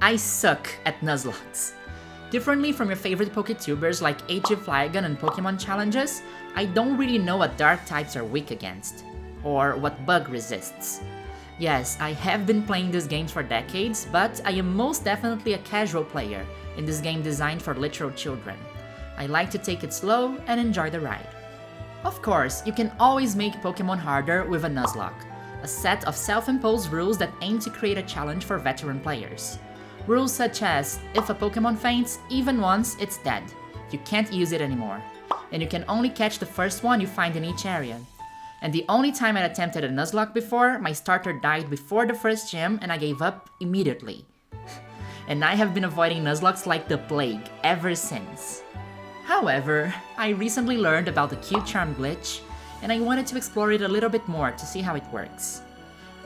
I suck at Nuzlockes. Differently from your favorite PokeTubers like HG Flygon and Pokemon Challenges, I don't really know what dark types are weak against, or what bug resists. Yes, I have been playing these games for decades, but I am most definitely a casual player in this game designed for literal children. I like to take it slow and enjoy the ride. Of course, you can always make Pokemon harder with a Nuzlocke, a set of self-imposed rules that aim to create a challenge for veteran players. Rules such as, if a Pokemon faints even once, it's dead. You can't use it anymore. And you can only catch the first one you find in each area. And the only time I attempted a Nuzlocke before, my starter died before the first gym and I gave up immediately. And I have been avoiding Nuzlockes like the plague ever since. However, I recently learned about the Cute Charm glitch, and I wanted to explore it a little bit more to see how it works.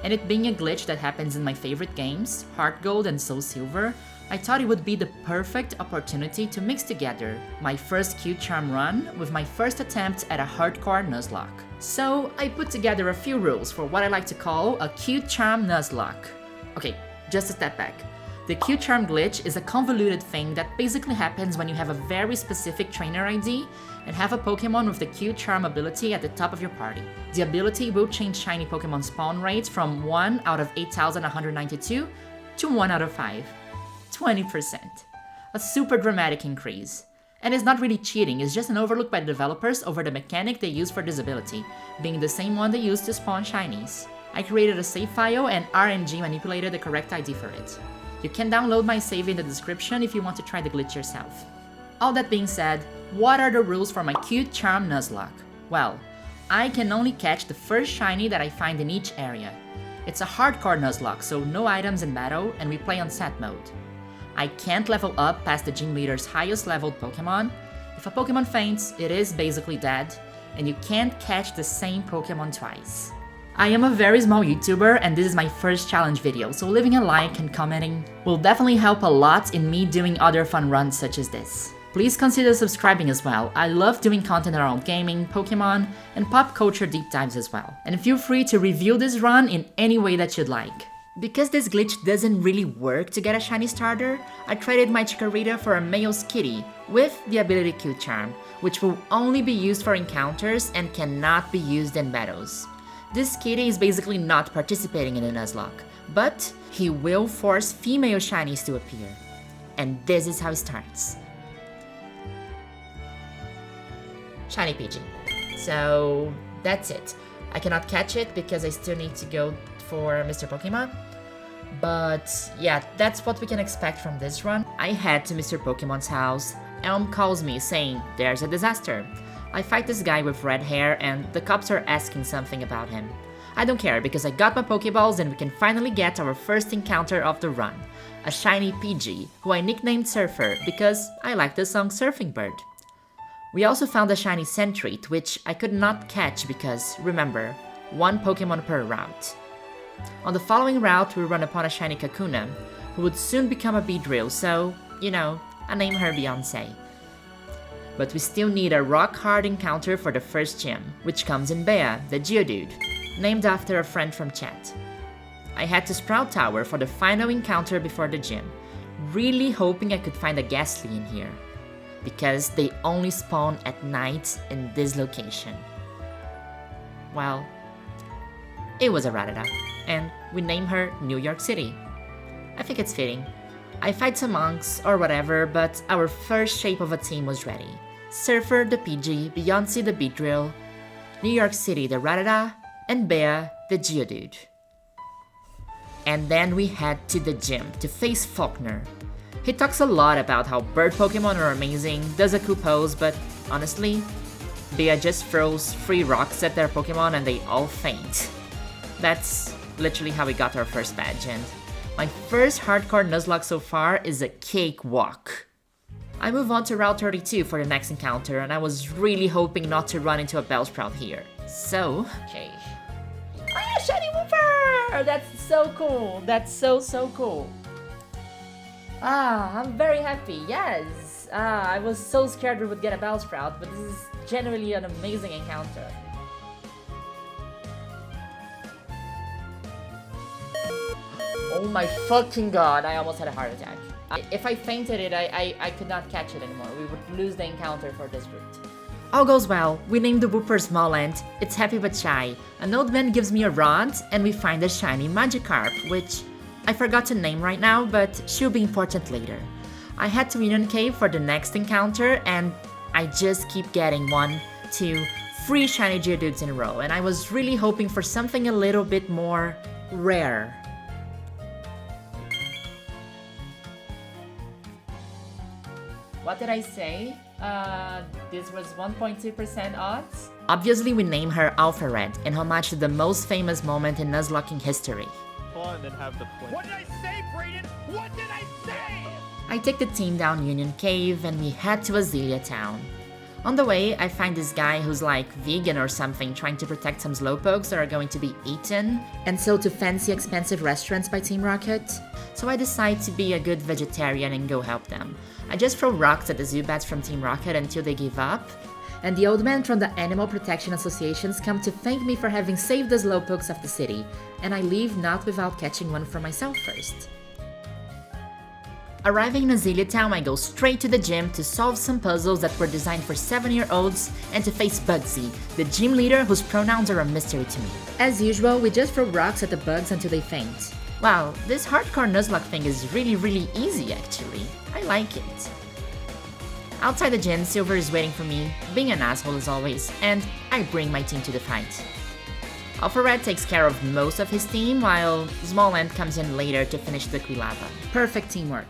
And it being a glitch that happens in my favorite games, Heart Gold and Soul Silver, I thought it would be the perfect opportunity to mix together my first Cute Charm run with my first attempt at a Hardcore Nuzlocke. So I put together a few rules for what I like to call a Cute Charm Nuzlocke. Okay, just a step back. The Cute Charm glitch is a convoluted thing that basically happens when you have a very specific trainer ID and have a Pokemon with the Cute Charm ability at the top of your party. The ability will change shiny Pokemon spawn rates from 1 out of 8,192 to 1 out of 5. 20%. A super dramatic increase. And it's not really cheating, it's just an overlook by the developers over the mechanic they use for this ability, being the same one they use to spawn shinies. I created a save file and RNG manipulated the correct ID for it. You can download my save in the description if you want to try the glitch yourself. All that being said, what are the rules for my Cute Charm Nuzlocke? Well, I can only catch the first shiny that I find in each area. It's a Hardcore Nuzlocke, so no items in battle, and we play on set mode. I can't level up past the gym leader's highest leveled Pokemon. If a Pokemon faints, it is basically dead, and you can't catch the same Pokemon twice. I am a very small YouTuber and this is my first challenge video, so leaving a like and commenting will definitely help a lot in me doing other fun runs such as this. Please consider subscribing as well. I love doing content around gaming, Pokemon, and pop culture deep dives as well. And feel free to review this run in any way that you'd like. Because this glitch doesn't really work to get a shiny starter, I traded my Chikorita for a male Skitty with the ability Cute Charm, which will only be used for encounters and cannot be used in battles. This Skitty is basically not participating in a Nuzlocke, but he will force female shinies to appear. And this is how it starts. Shiny Pidgey. So that's it. I cannot catch it because I still need to go for Mr. Pokemon. But yeah, that's what we can expect from this run. I head to Mr. Pokemon's house. Elm calls me saying, "There's a disaster." I fight this guy with red hair and the cops are asking something about him. I don't care because I got my Pokeballs and we can finally get our first encounter of the run. A shiny Pidgey, who I nicknamed Surfer because I like the song Surfing Bird. We also found a shiny Sentreat, which I could not catch because, remember, 1 Pokemon per route. On the following route, we run upon a shiny Kakuna, who would soon become a Beedrill, so, you know, I name her Beyonce. But we still need a rock-hard encounter for the first gym, which comes in Bea, the Geodude, named after a friend from chat. I head to Sprout Tower for the final encounter before the gym, really hoping I could find a Ghastly in here, because they only spawn at night in this location. Well, it was a Rattata, and we name her New York City. I think it's fitting. I fight some monks or whatever, but our first shape of a team was ready. Surfer the Pidgey, Beyonce the Beedrill, New York City the Rattata, and Bea the Geodude. And then we head to the gym to face Faulkner. He talks a lot about how bird Pokemon are amazing, does a cool pose, but honestly, Bea just throws 3 rocks at their Pokemon and they all faint. That's literally how we got our first badge, and my first Hardcore Nuzlocke so far is a cakewalk. I move on to Route 32 for the next encounter, and I was really hoping not to run into a Bellsprout here. So, okay. Oh yeah, Shiny Wooper! That's so cool. That's so cool. I'm very happy, yes. I was so scared we would get a Bellsprout, but this is genuinely an amazing encounter. Oh my fucking god, I almost had a heart attack. If I fainted it, I could not catch it anymore. We would lose the encounter for this route. All goes well. We name the Wooper Smallland. It's happy but shy. An old man gives me a rod, and we find a shiny Magikarp, which I forgot to name right now, but she'll be important later. I head to Union Cave for the next encounter, and I just keep getting 1, 2, 3 shiny Geodudes in a row, and I was really hoping for something a little bit more rare. What did I say? This was 1.2% odds? Obviously, we name her Alpha Red in homage to the most famous moment in Nuzlocking history. And then have the point. What did I say, Brayden? What did I say? I take the team down Union Cave and we head to Azalea Town. On the way, I find this guy who's like vegan or something trying to protect some slowpokes that are going to be eaten and sold to fancy expensive restaurants by Team Rocket. So I decide to be a good vegetarian and go help them. I just throw rocks at the Zubats from Team Rocket until they give up. And the old men from the Animal Protection Associations come to thank me for having saved the slowpokes of the city. And I leave not without catching one for myself first. Arriving in Azalea Town, I go straight to the gym to solve some puzzles that were designed for 7-year-olds and to face Bugsy, the gym leader whose pronouns are a mystery to me. As usual, we just throw rocks at the bugs until they faint. Wow, this Hardcore Nuzlocke thing is really easy actually. I like it. Outside the gym, Silver is waiting for me, being an asshole as always, and I bring my team to the fight. Alpha Red takes care of most of his team, while Smallland comes in later to finish the Quilava. Perfect teamwork.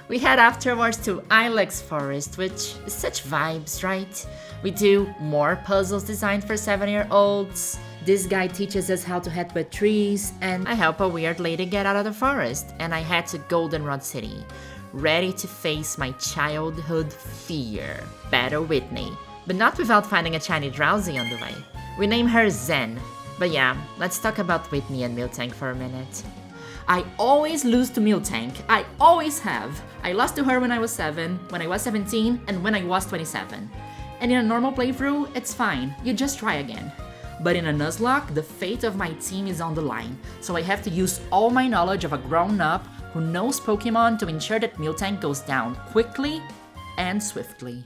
We head afterwards to Ilex Forest, which is such vibes, right? We do more puzzles designed for 7-year-olds. This guy teaches us how to headbutt trees, and I help a weird lady get out of the forest, and I head to Goldenrod City, ready to face my childhood fear, Battle Whitney, but not without finding a shiny Drowsy on the way. We name her Zen, but yeah, let's talk about Whitney and Miltank for a minute. I always lose to Miltank, I always have. I lost to her when I was 7, when I was 17, and when I was 27. And in a normal playthrough, it's fine, you just try again. But in a Nuzlocke, the fate of my team is on the line, so I have to use all my knowledge of a grown-up who knows Pokémon to ensure that Miltank goes down quickly and swiftly.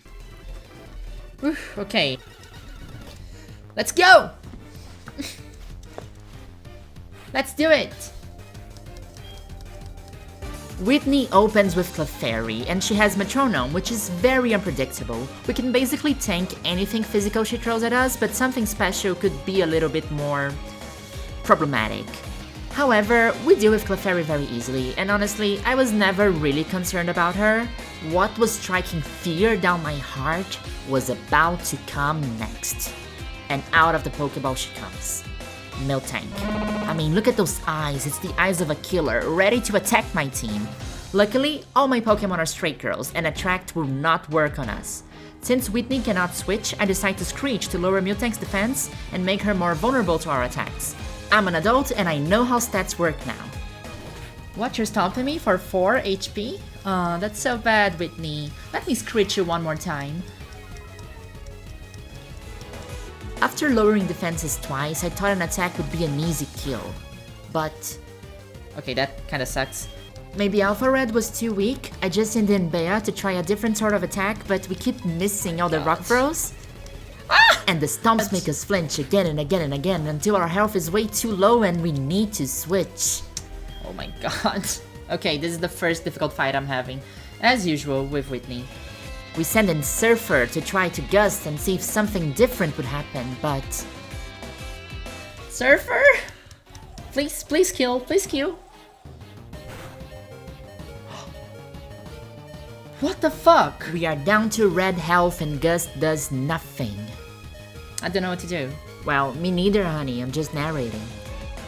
Oof, okay. Let's go! Let's do it! Whitney opens with Clefairy, and she has Metronome, which is very unpredictable. We can basically tank anything physical she throws at us, but something special could be a little bit more problematic. However, we deal with Clefairy very easily, and honestly, I was never really concerned about her. What was striking fear down my heart was about to come next. And out of the Pokeball she comes. Miltank. I mean, look at those eyes, it's the eyes of a killer, ready to attack my team. Luckily, all my Pokemon are straight girls, and Attract will not work on us. Since Whitney cannot switch, I decide to Screech to lower Miltank's defense and make her more vulnerable to our attacks. I'm an adult and I know how stats work now. What, you're stomping me for 4 HP? Aw, that's so bad, Whitney. Let me Screech you one more time. After lowering defenses twice, I thought an attack would be an easy kill. But... okay, that kinda sucks. Maybe Alpha Red was too weak? I just sent in Bea to try a different sort of attack, but we keep missing all the rock throws. Ah! And the stomps make us flinch again and again and again until our health is way too low and we need to switch. Oh my god. Okay, this is the first difficult fight I'm having. As usual with Whitney. We send in Surfer to try to gust and see if something different would happen, but... Surfer? Please kill, please kill. What the fuck? We are down to red health and Gust does nothing. I don't know what to do. Well, me neither, honey, I'm just narrating.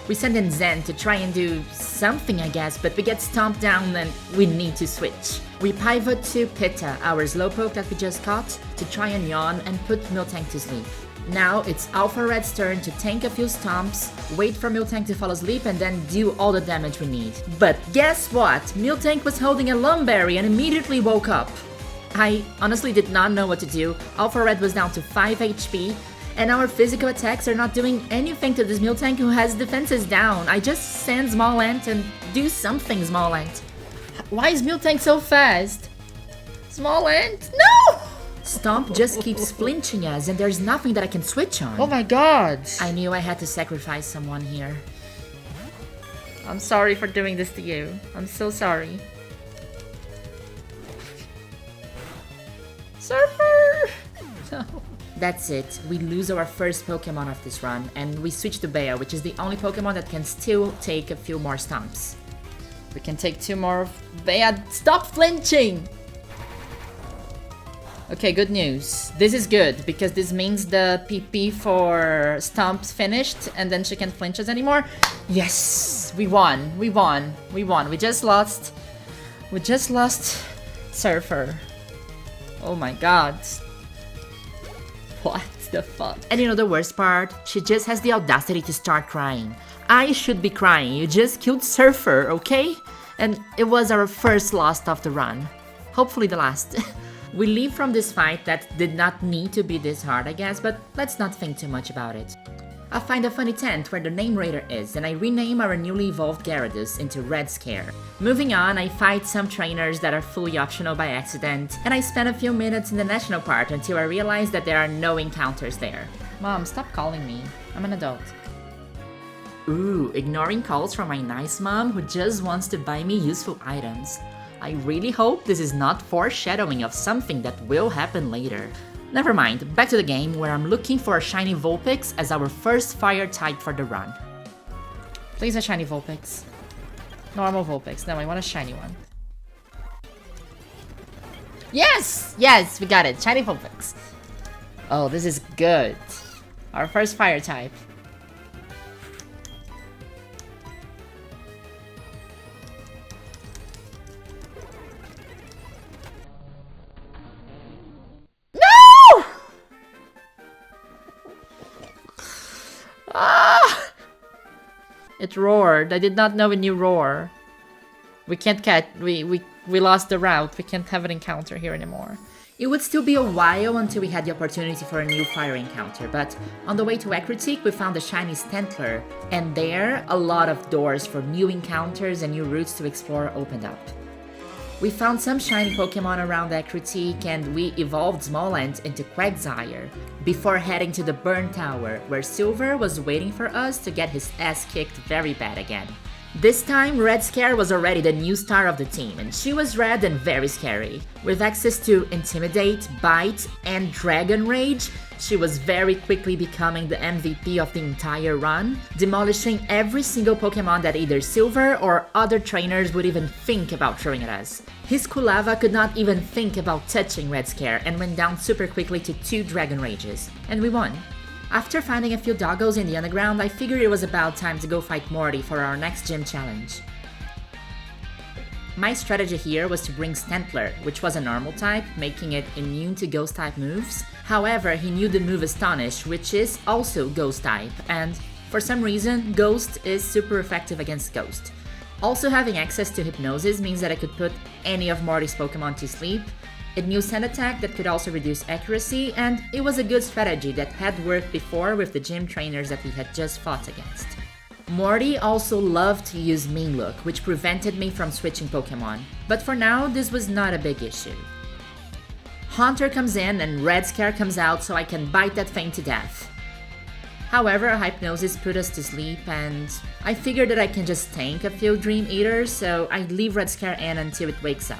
We send in Zen to try and do something, I guess, but we get stomped down and we need to switch. We pivot to Pitta, our Slowpoke that we just caught, to try and yawn and put Miltank to sleep. Now it's Alpha Red's turn to tank a few stomps, wait for Miltank to fall asleep and then do all the damage we need. But guess what? Miltank was holding a Lumberry and immediately woke up. I honestly did not know what to do. Alpha Red was down to 5 HP, And our physical attacks are not doing anything to this Miltank who has defenses down. I just send Small Ant and do something, Small Ant. Why is Miltank so fast? Small Ant, no! Stomp just keeps flinching us and there's nothing that I can switch on. Oh my god! I knew I had to sacrifice someone here. I'm sorry for doing this to you. I'm so sorry. Surfer! No. That's it. We lose our first Pokemon of this run, and we switch to Bea, which is the only Pokemon that can still take a few more stomps. We can take 2 more. Bea, stop flinching! Okay, good news. This is good, because this means the PP for Stomp's finished, and then she can't flinch us anymore. Yes! We won. We won. We won. We just lost Surfer. Oh my god. What the fuck? And you know the worst part? She just has the audacity to start crying. I should be crying. You just killed Surfer, okay? And it was our first loss of the run. Hopefully the last. We leave from this fight that did not need to be this hard, I guess, but let's not think too much about it. I find a funny tent where the name Raider is, and I rename our newly evolved Gyarados into Red Scare. Moving on, I fight some trainers that are fully optional by accident, and I spend a few minutes in the national park until I realize that there are no encounters there. Mom, stop calling me. I'm an adult. Ooh, ignoring calls from my nice mom who just wants to buy me useful items. I really hope this is not foreshadowing of something that will happen later. Never mind, back to the game where I'm looking for a shiny Vulpix as our first fire type for the run. Please a shiny Vulpix. Normal Vulpix. No, I want a shiny one. Yes! Yes, we got it. Shiny Vulpix. Oh, this is good. Our first fire type. Ah! It roared. I did not know it knew roar. We can't catch. We lost the route. We can't have an encounter here anymore. It would still be a while until we had the opportunity for a new fire encounter, but on the way to Ecruteak we found a shiny Stantler, and there a lot of doors for new encounters and new routes to explore opened up. We found some shiny Pokemon around Ecruteak and we evolved Smolant into Quagsire before heading to the Burn Tower, where Silver was waiting for us to get his ass kicked very bad again. This time, Red Scare was already the new star of the team, and she was red and very scary. With access to Intimidate, Bite, and Dragon Rage, she was very quickly becoming the MVP of the entire run, demolishing every single Pokemon that either Silver or other trainers would even think about throwing at us. His Kulava could not even think about touching Red Scare and went down super quickly to 2 Dragon Rages, and we won. After finding a few doggos in the underground, I figured it was about time to go fight Morty for our next gym challenge. My strategy here was to bring Stantler, which was a normal type, making it immune to ghost type moves. However, he knew the move Astonish, which is also ghost type, and for some reason, Ghost is super effective against Ghost. Also having access to Hypnosis means that I could put any of Morty's Pokemon to sleep. It knew Sand Attack that could also reduce accuracy, and it was a good strategy that had worked before with the gym trainers that we had just fought against. Morty also loved to use Mean Look, which prevented me from switching Pokemon, but for now this was not a big issue. Haunter comes in and Red Scare comes out so I can bite that thing to death. However, a Hypnosis put us to sleep and I figured that I can just tank a few Dream Eaters, so I leave Red Scare in until it wakes up.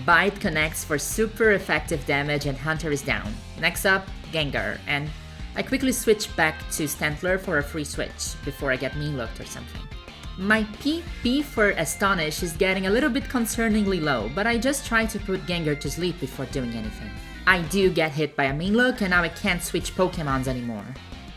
Bite connects for super effective damage and Hunter is down. Next up, Gengar, and I quickly switch back to Stantler for a free switch before I get Mean Looked or something. My PP for Astonish is getting a little bit concerningly low, but I just try to put Gengar to sleep before doing anything. I do get hit by a Mean Look and now I can't switch Pokemons anymore.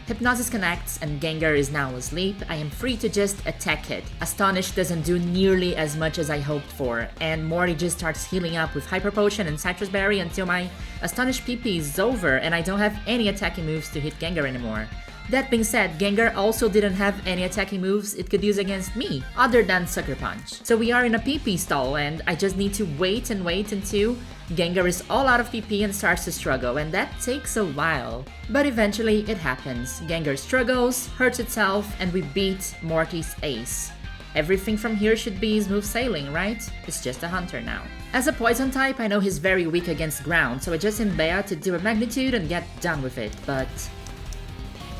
Hypnosis connects and Gengar is now asleep. I am free to just attack it. Astonish doesn't do nearly as much as I hoped for, and Morty just starts healing up with Hyper Potion and Citrus Berry until my Astonish PP is over and I don't have any attacking moves to hit Gengar anymore. That being said, Gengar also didn't have any attacking moves it could use against me, other than Sucker Punch. So we are in a PP stall, and I just need to wait and wait until Gengar is all out of PP and starts to struggle, and that takes a while. But eventually it happens. Gengar struggles, hurts itself, and we beat Morty's ace. Everything from here should be smooth sailing, right? It's just a hunter now. As a poison type, I know he's very weak against ground, so I just send Bea to do a magnitude and get done with it, but...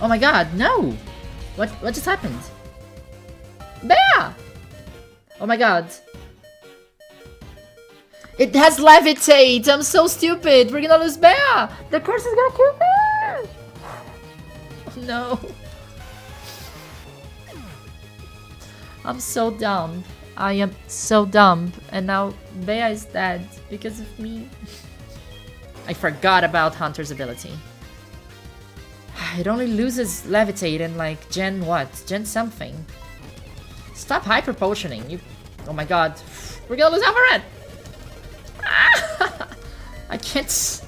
Oh my god, no! What just happened? Bea! Oh my god. It has levitate! I'm so stupid! We're gonna lose Bea! The curse is gonna kill Bea! Oh no. I'm so dumb. I am so dumb. And now Bea is dead because of me. I forgot about Hunter's ability. It only loses levitate in like Gen what? Gen something. Stop hyper potioning. You. Oh my god. We're gonna lose Alvaret! Ah! I can't.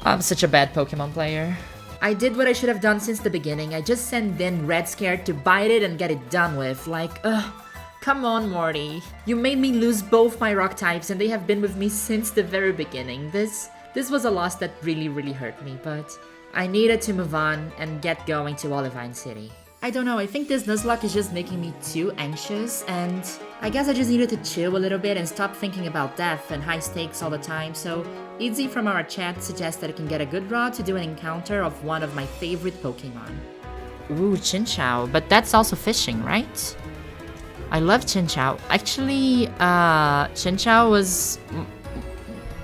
I'm such a bad Pokemon player. I did what I should have done since the beginning. I just sent in Red Scared to bite it and get it done with. Like, come on, Morty. You made me lose both my rock types and they have been with me since the very beginning. This was a loss that really hurt me, but I needed to move on and get going to Olivine City. I don't know, I think this Nuzlocke is just making me too anxious, and I guess I just needed to chill a little bit and stop thinking about death and high stakes all the time, so Izzy from our chat suggests that I can get a good draw to do an encounter of one of my favorite Pokemon. Ooh, Chinchou, but that's also fishing, right? I love Chinchou. Actually, Chinchou was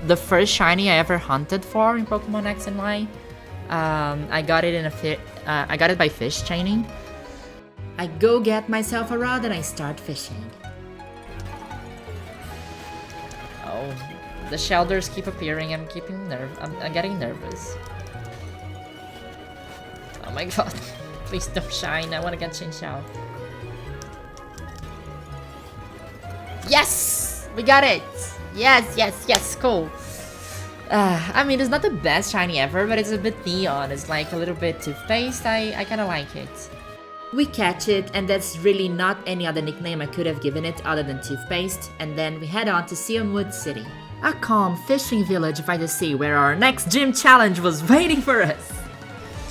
the first shiny I ever hunted for in Pokemon X and Y. I got it in I got it by fish training. I go get myself a rod and I start fishing. Oh, the shelters keep appearing. I'm getting nervous. Oh my god! Please don't shine. I want to get Chinchou. Yes, we got it. Yes. Cool. I mean, it's not the best shiny ever, but it's a bit neon. It's like a little bit toothpaste. I kind of like it. We catch it, and that's really not any other nickname I could have given it other than toothpaste, and then we head on to Seonwood City, a calm fishing village by the sea where our next gym challenge was waiting for us.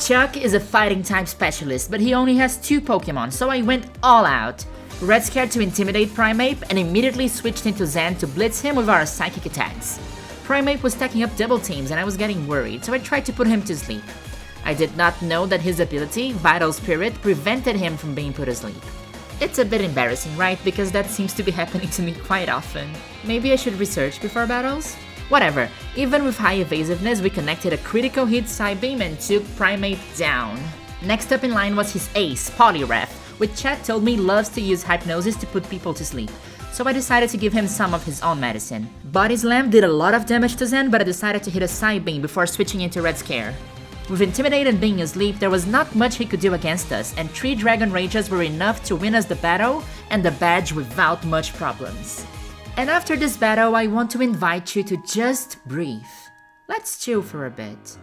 Chuck is a fighting type specialist, but he only has 2 Pokemon, so I went all out. Red Scared to intimidate Primeape and immediately switched into Zen to blitz him with our psychic attacks. Primeape was stacking up double teams and I was getting worried, so I tried to put him to sleep. I did not know that his ability, Vital Spirit, prevented him from being put asleep. It's a bit embarrassing, right? Because that seems to be happening to me quite often. Maybe I should research before battles? Whatever, even with high evasiveness, we connected a critical hit Psybeam and took Primeape down. Next up in line was his ace, Poliwrath, which chat told me loves to use Hypnosis to put people to sleep. So I decided to give him some of his own medicine. Body Slam did a lot of damage to Zen, but I decided to hit a Psybeam before switching into Red Scare. With Intimidate and being asleep, there was not much he could do against us, and 3 Dragon Rages were enough to win us the battle and the badge without much problems. And after this battle, I want to invite you to just breathe. Let's chill for a bit.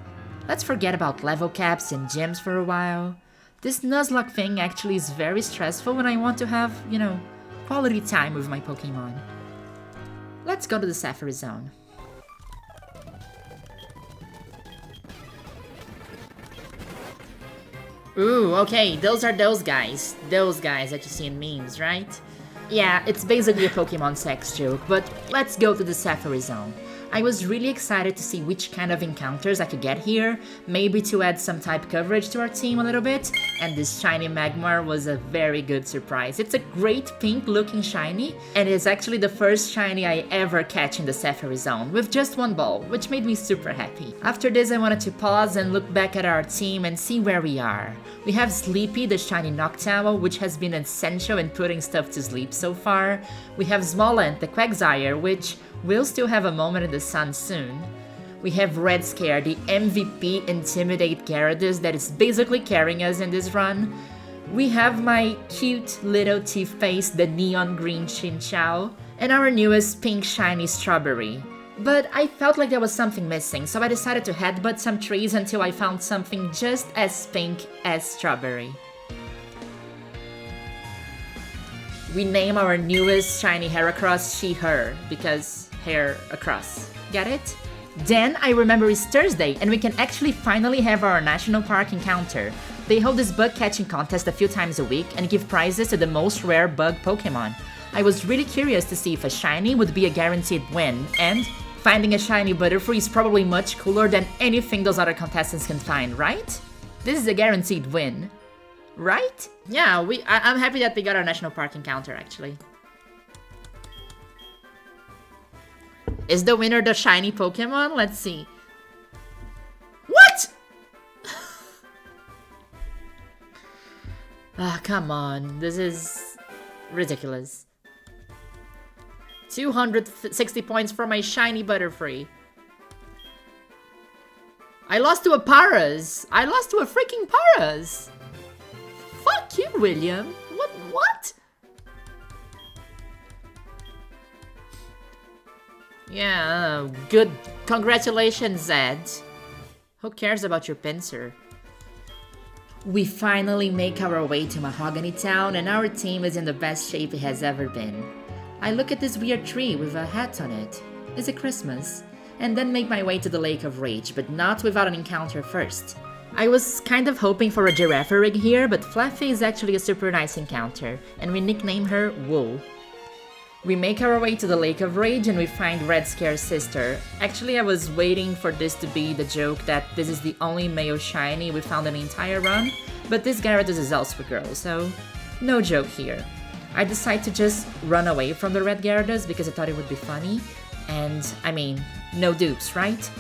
Let's forget about level caps and gyms for a while. This Nuzlocke thing actually is very stressful when I want to have, you know, quality time with my Pokemon. Let's go to the Safari Zone. Ooh, okay, those are those guys. Those guys that you see in memes, right? Yeah, it's basically a Pokemon sex joke, but let's go to the Safari Zone. I was really excited to see which kind of encounters I could get here, maybe to add some type coverage to our team a little bit, and this shiny Magmar was a very good surprise. It's a great pink looking shiny, and it's actually the first shiny I ever catch in the Safari Zone, with just 1 ball, which made me super happy. After this I wanted to pause and look back at our team and see where we are. We have Sleepy, the shiny Noctowl, which has been essential in putting stuff to sleep so far. We have Smolant, the Quagsire, which will still have a moment in the sun soon. We have Red Scare, the MVP Intimidate Gyarados that is basically carrying us in this run. We have my cute little toothpaste, the neon green Chinchou, and our newest pink shiny Strawberry. But I felt like there was something missing, so I decided to headbutt some trees until I found something just as pink as strawberry. We name our newest shiny Heracross she/her, because hair across. Get it? Then I remember it's Thursday and we can actually finally have our national park encounter. They hold this bug catching contest a few times a week and give prizes to the most rare bug Pokémon. I was really curious to see if a shiny would be a guaranteed win, and finding a shiny Butterfree is probably much cooler than anything those other contestants can find, right? This is a guaranteed win. Right? Yeah, I'm happy that we got our national park encounter, actually. Is the winner the shiny Pokemon? Let's see. What? Ah, come on. This is ridiculous. 260 points for my shiny Butterfree. I lost to a Paras. I lost to a freaking Paras. Fuck you, William. What? Yeah, good. Congratulations, Zed. Who cares about your pincer? We finally make our way to Mahogany Town and our team is in the best shape it has ever been. I look at this weird tree with a hat on it. Is it Christmas? And then make my way to the Lake of Rage, but not without an encounter first. I was kind of hoping for a Girafarig here, but Fluffy is actually a super nice encounter, and we nickname her Wool. We make our way to the Lake of Rage and we find Red Scare's sister. Actually, I was waiting for this to be the joke that this is the only male shiny we found in the entire run, but this Gyarados is also a girl, so no joke here. I decide to just run away from the red Gyarados because I thought it would be funny, and I mean, no dupes, right?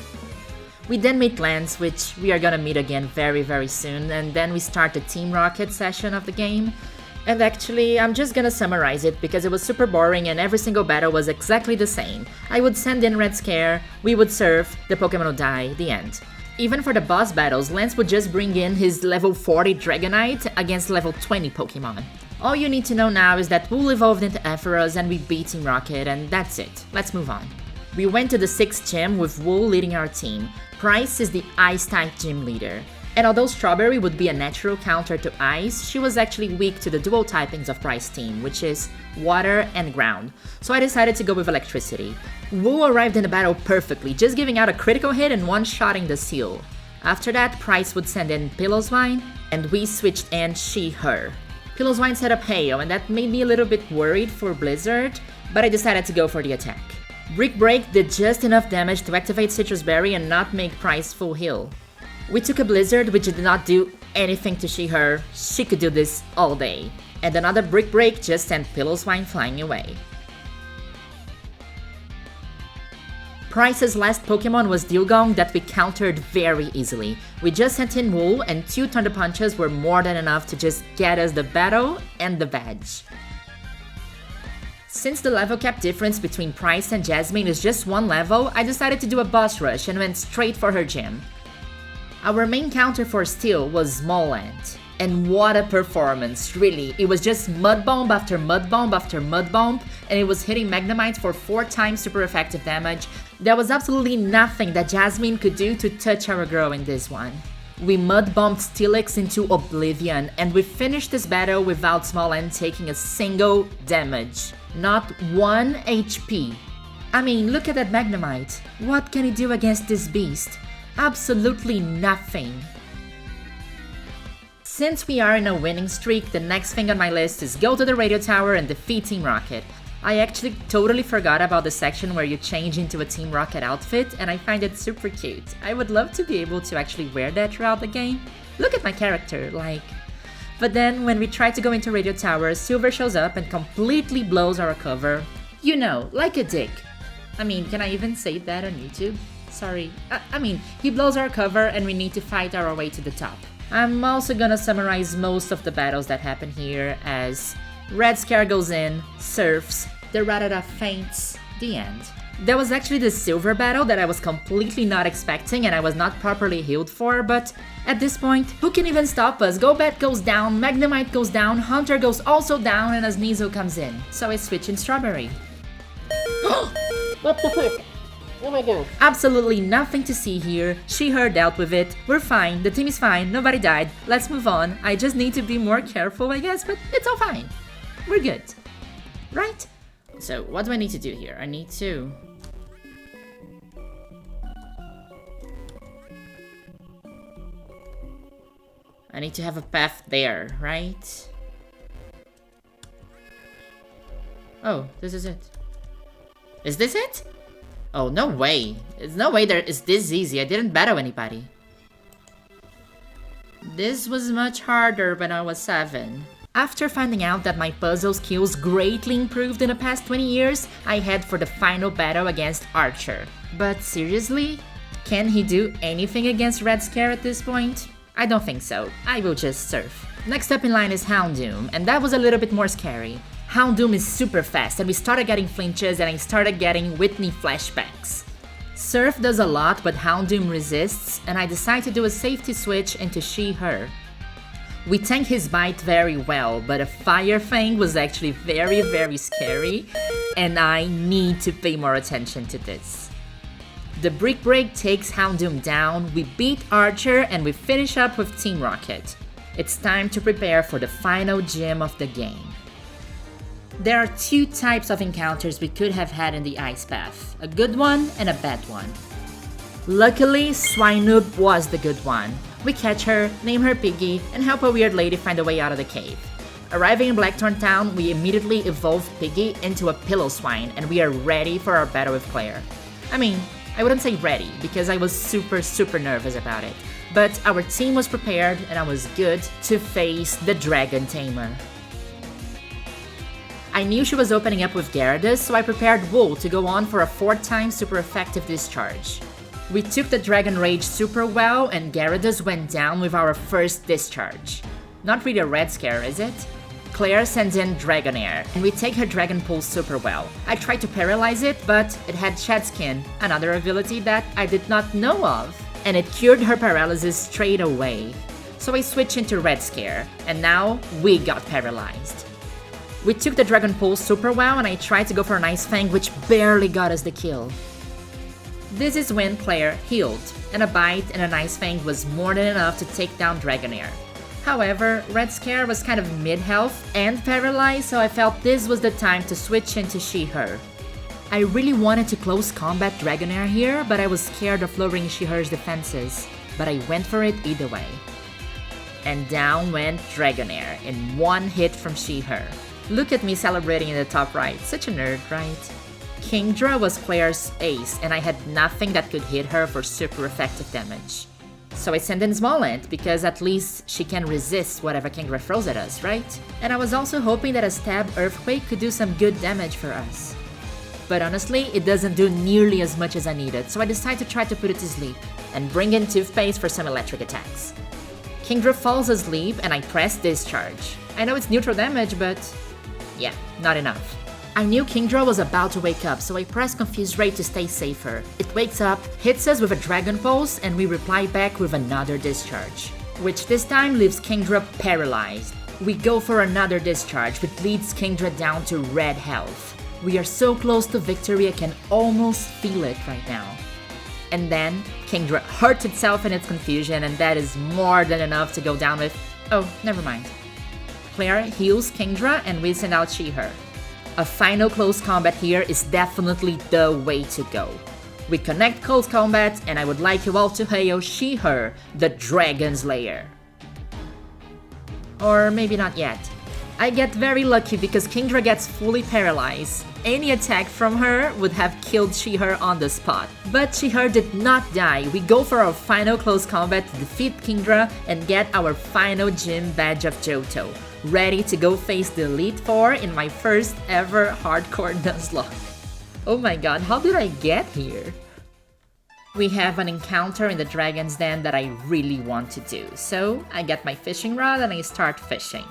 We then meet Lance, which we are gonna meet again very soon, and then we start the Team Rocket session of the game. And actually, I'm just gonna summarize it because it was super boring and every single battle was exactly the same. I would send in Red Scare, we would surf, the Pokemon would die, the end. Even for the boss battles, Lance would just bring in his level 40 Dragonite against level 20 Pokemon. All you need to know now is that Wool evolved into Ampharos and we beat Team Rocket, and that's it. Let's move on. We went to the 6th gym with Wool leading our team. Price is the Ice-type gym leader. And although Strawberry would be a natural counter to Ice, she was actually weak to the dual typings of Price's team, which is Water and Ground. So I decided to go with Electricity. Wool arrived in the battle perfectly, just giving out a critical hit and one-shotting the seal. After that, Price would send in Pillowswine, and we switched in she/her. Pillowswine set up Hail, and that made me a little bit worried for Blizzard, but I decided to go for the attack. Brick Break did just enough damage to activate Citrus Berry and not make Price full heal. We took a Blizzard which did not do anything to she/her, she could do this all day. And another Brick Break just sent Pillowswine flying away. Price's last Pokemon was Dewgong that we countered very easily. We just sent in Wool and 2 Thunder Punches were more than enough to just get us the battle and the badge. Since the level cap difference between Price and Jasmine is just 1 level, I decided to do a boss rush and went straight for her gym. Our main counter for Steel was Smoland. And what a performance, really. It was just Mud Bomb after Mud Bomb after Mud Bomb, and it was hitting Magnemite for 4 times super effective damage. There was absolutely nothing that Jasmine could do to touch our girl in this one. We Mud Bombed Steelix into oblivion, and we finished this battle without Smoland taking a single damage. Not 1 HP. I mean, look at that Magnemite. What can he do against this beast? Absolutely nothing. Since we are in a winning streak, the next thing on my list is go to the radio tower and defeat Team Rocket. I actually totally forgot about the section where you change into a Team Rocket outfit, and I find it super cute. I would love to be able to actually wear that throughout the game. Look at my character, like... But then, when we try to go into radio tower, Silver shows up and completely blows our cover. You know, like a dick. I mean, can I even say that on YouTube? Sorry. I mean, he blows our cover and we need to fight our way to the top. I'm also gonna summarize most of the battles that happen here as Red Scare goes in, surfs, the Rattata faints, the end. There was actually this Silver battle that I was completely not expecting and I was not properly healed for, but at this point, who can even stop us? Golbat goes down, Magnemite goes down, Hunter goes also down, and Sneasel comes in. So I switch in Strawberry. What the fuck? Oh my god. Absolutely nothing to see here. She/her dealt with it. We're fine. The team is fine. Nobody died. Let's move on. I just need to be more careful, I guess, but it's all fine. We're good. Right? So, what do I need to do here? I need to... I need to have a path there, right? Oh, this is it. Is this it? Oh, no way. There's no way it's this easy. I didn't battle anybody. This was much harder when I was 7. After finding out that my puzzle skills greatly improved in the past 20 years, I head for the final battle against Archer. But seriously? Can he do anything against Red Scare at this point? I don't think so. I will just surf. Next up in line is Houndoom, and that was a little bit more scary. Houndoom is super fast, and we started getting flinches and I started getting Whitney flashbacks. Surf does a lot, but Houndoom resists, and I decide to do a safety switch into she/her. We tank his bite very well, but a Fire Fang was actually very scary, and I need to pay more attention to this. The Brick Break takes Houndoom down, we beat Archer, and we finish up with Team Rocket. It's time to prepare for the final gym of the game. There are 2 types of encounters we could have had in the Ice Path, a good one and a bad one. Luckily, Swinoob was the good one. We catch her, name her Piggy, and help a weird lady find a way out of the cave. Arriving in Blackthorn Town, we immediately evolve Piggy into a Pillow Swine, and we are ready for our battle with Claire. I mean, I wouldn't say ready, because I was super nervous about it. But our team was prepared, and I was good to face the Dragon Tamer. I knew she was opening up with Gyarados, so I prepared Wool to go on for a 4-time super effective discharge. We took the Dragon Rage super well, and Gyarados went down with our first discharge. Not really a Red Scare, is it? Claire sends in Dragonair, and we take her Dragon Pulse super well. I tried to paralyze it, but it had Shed Skin, another ability that I did not know of, and it cured her paralysis straight away. So I switched into Red Scare, and now we got paralyzed. We took the Dragon Pulse super well, and I tried to go for an Ice Fang, which barely got us the kill. This is when Claire healed, and a bite and an Ice Fang was more than enough to take down Dragonair. However, Red Scare was kind of mid-health and paralyzed, so I felt this was the time to switch into she/her. I really wanted to close combat Dragonair here, but I was scared of lowering she/her's defenses, but I went for it either way. And down went Dragonair in 1 hit from she/her. Look at me celebrating in the top right, such a nerd, right? Kingdra was Claire's ace, and I had nothing that could hit her for super effective damage. So I sent in Smoland, because at least she can resist whatever Kingdra throws at us, right? And I was also hoping that a Stab Earthquake could do some good damage for us. But honestly, it doesn't do nearly as much as I needed, so I decided to try to put it to sleep, and bring in Toothpaste for some electric attacks. Kingdra falls asleep, and I press Discharge. I know it's neutral damage, but yeah, not enough. I knew Kingdra was about to wake up, so I pressed Confuse Ray to stay safer. It wakes up, hits us with a Dragon Pulse, and we reply back with another Discharge, which this time leaves Kingdra paralyzed. We go for another Discharge, which leads Kingdra down to red health. We are so close to victory, I can almost feel it right now. And then, Kingdra hurts itself in its confusion, and that is more than enough to go down with... Oh, never mind. Claire heals Kingdra, and we send out she/her. A final close combat here is definitely the way to go. We connect close combat, and I would like you all to hail she/her, the Dragon Slayer. Or maybe not yet. I get very lucky because Kingdra gets fully paralyzed. Any attack from her would have killed she/her on the spot. But she/her did not die. We go for our final close combat to defeat Kingdra and get our final gym badge of Johto. Ready to go face the Elite Four in my first ever Hardcore Nuzlocke. Oh my god, how did I get here? We have an encounter in the Dragon's Den that I really want to do, so I get my fishing rod and I start fishing.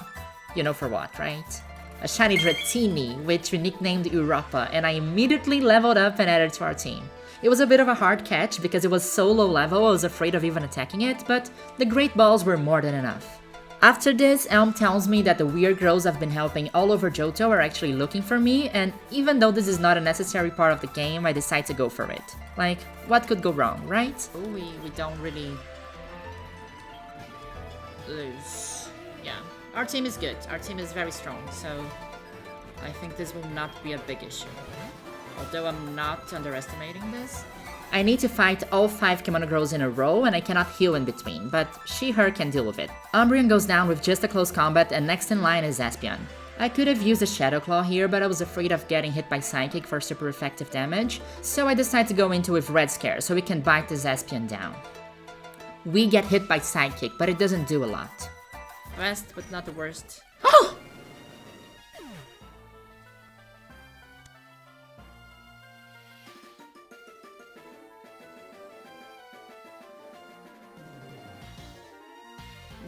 You know for what, right? A shiny Dratini, which we nicknamed Europa, and I immediately leveled up and added to our team. It was a bit of a hard catch because it was so low level I was afraid of even attacking it, but the Great Balls were more than enough. After this, Elm tells me that the weird girls I've been helping all over Johto are actually looking for me, and even though this is not a necessary part of the game, I decide to go for it. Like, what could go wrong, right? Oh, we don't really lose. Yeah, our team is good. Our team is very strong, so I think this will not be a big issue. Although I'm not underestimating this. I need to fight all 5 Kimono Girls in a row, and I cannot heal in between, but she/her can deal with it. Umbreon goes down with just a close combat, and next in line is Espeon. I could have used a Shadow Claw here, but I was afraid of getting hit by Psychic for super effective damage, so I decided to go into with Red Scare so we can bite this Espeon down. We get hit by Psychic, but it doesn't do a lot. Best, but not the worst. Oh!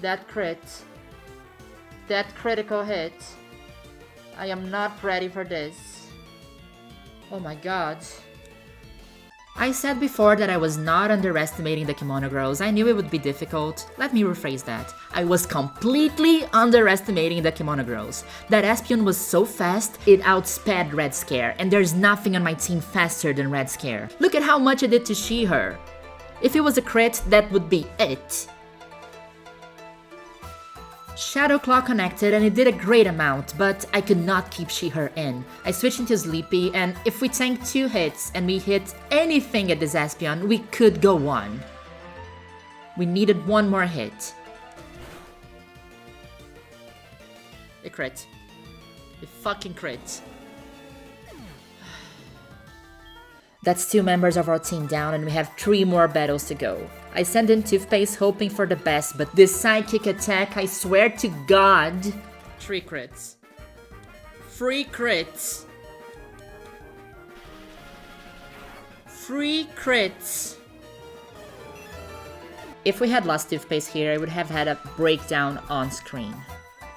That crit. That critical hit. I am not ready for this. Oh my god. I said before that I was not underestimating the Kimono Girls. I knew it would be difficult. Let me rephrase that. I was completely underestimating the Kimono Girls. That Espeon was so fast, it outsped Red Scare, and there's nothing on my team faster than Red Scare. Look at how much it did to she/her. If it was a crit, that would be it. Shadow Claw connected and it did a great amount, but I could not keep she/her in. I switched into Sleepy, and if we tank 2 hits and we hit anything at this Espeon, we could go 1. We needed 1 more hit. It crit. It fucking crit. That's 2 members of our team down, and we have 3 more battles to go. I send in Toothpaste hoping for the best, but this Psychic attack, I swear to God... 3 crits. 3 crits. 3 crits. If we had lost Toothpaste here, I would have had a breakdown on screen.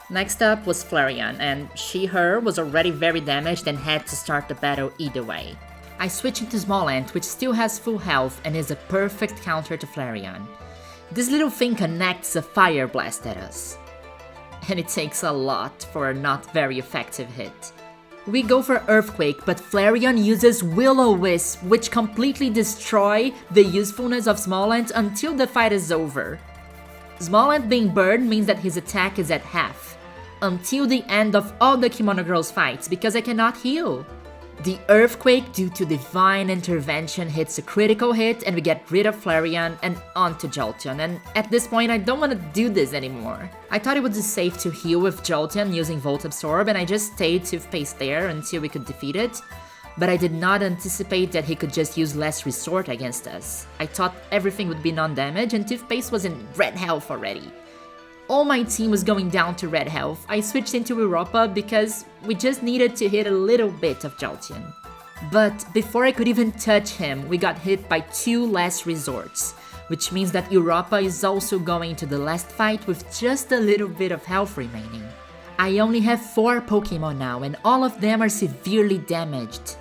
Next up was Flareon, and she/her was already very damaged and had to start the battle either way. I switch into Smolant, which still has full health and is a perfect counter to Flareon. This little thing connects a Fire Blast at us. And it takes a lot for a not very effective hit. We go for Earthquake, but Flareon uses Will-O-Wisp, which completely destroy the usefulness of Smolant until the fight is over. Smolant being burned means that his attack is at half, until the end of all the Kimono Girls fights, because I cannot heal. The Earthquake, due to divine intervention, hits a critical hit and we get rid of Flareon and onto Jolteon, and at this point I don't want to do this anymore. I thought it would be safe to heal with Jolteon using Volt Absorb, and I just stayed Toothpaste there until we could defeat it, but I did not anticipate that he could just use less Resort against us. I thought everything would be non-damage and Toothpaste was in red health already. All my team was going down to red health. I switched into Europa because we just needed to hit a little bit of Jolteon. But before I could even touch him, we got hit by 2 last resorts, which means that Europa is also going to the last fight with just a little bit of health remaining. I only have 4 Pokemon now, and all of them are severely damaged.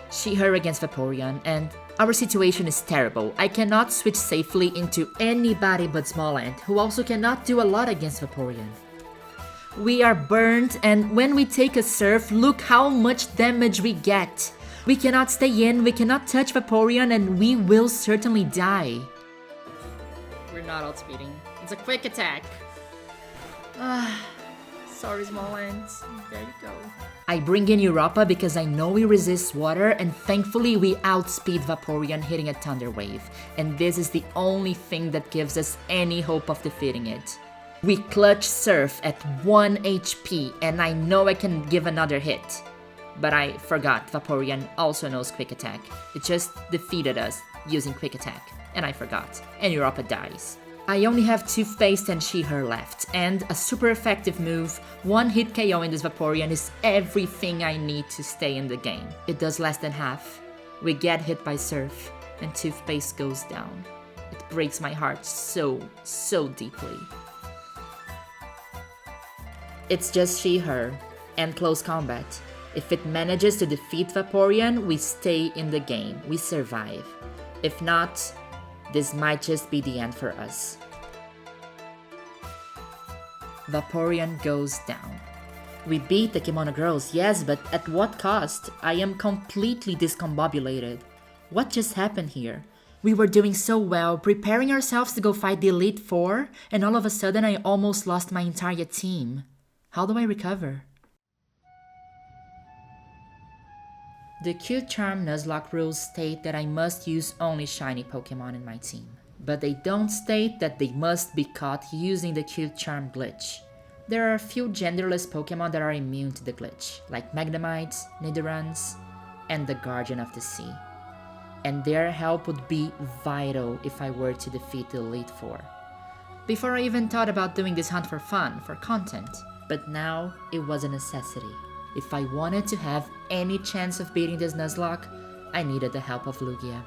She/her against Vaporeon, and our situation is terrible. I cannot switch safely into anybody but Smolant, who also cannot do a lot against Vaporeon. We are burned, and when we take a Surf, look how much damage we get. We cannot stay in, we cannot touch Vaporeon, and we will certainly die. We're not outspeeding. It's a quick attack. Sorry, Smolant. There you go. I bring in Europa because I know he resists water, and thankfully we outspeed Vaporeon hitting a Thunder Wave, and this is the only thing that gives us any hope of defeating it. We clutch Surf at 1 HP, and I know I can give another hit. But I forgot Vaporeon also knows Quick Attack. It just defeated us using Quick Attack, and I forgot, and Europa dies. I only have Toothpaste and she/her left, and a super effective move, 1 hit KO in this Vaporeon is everything I need to stay in the game. It does less than half. We get hit by Surf, and Toothpaste goes down. It breaks my heart so deeply. It's just she/her, and close combat. If it manages to defeat Vaporeon, we stay in the game, we survive. If not, this might just be the end for us. Vaporeon goes down. We beat the Kimono Girls, yes, but at what cost? I am completely discombobulated. What just happened here? We were doing so well, preparing ourselves to go fight the Elite Four, and all of a sudden I almost lost my entire team. How do I recover? The Q-Charm Nuzlocke rules state that I must use only shiny Pokémon in my team. But they don't state that they must be caught using the Q-Charm glitch. There are a few genderless Pokémon that are immune to the glitch, like Magnemites, Nidorans, and the Guardian of the Sea. And their help would be vital if I were to defeat the Elite Four. Before I even thought about doing this hunt for fun, for content, but now it was a necessity. If I wanted to have any chance of beating this Nuzlocke, I needed the help of Lugia.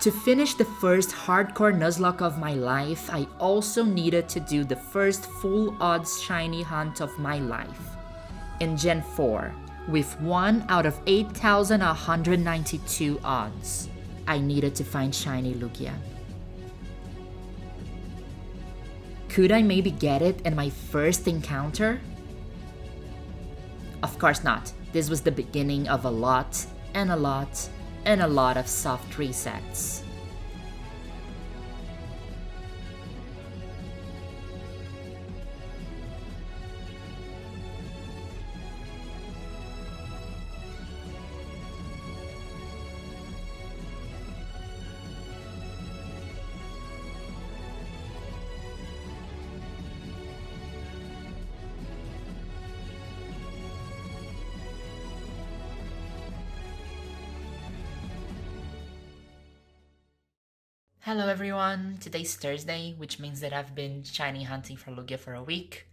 To finish the first Hardcore Nuzlocke of my life, I also needed to do the first full odds shiny hunt of my life. In Gen 4, with 1 out of 8,192 odds, I needed to find shiny Lugia. Could I maybe get it in my first encounter? Of course not. This was the beginning of a lot, and a lot, and a lot of soft resets. Hello everyone, today's Thursday, which means that I've been shiny hunting for Lugia for a week.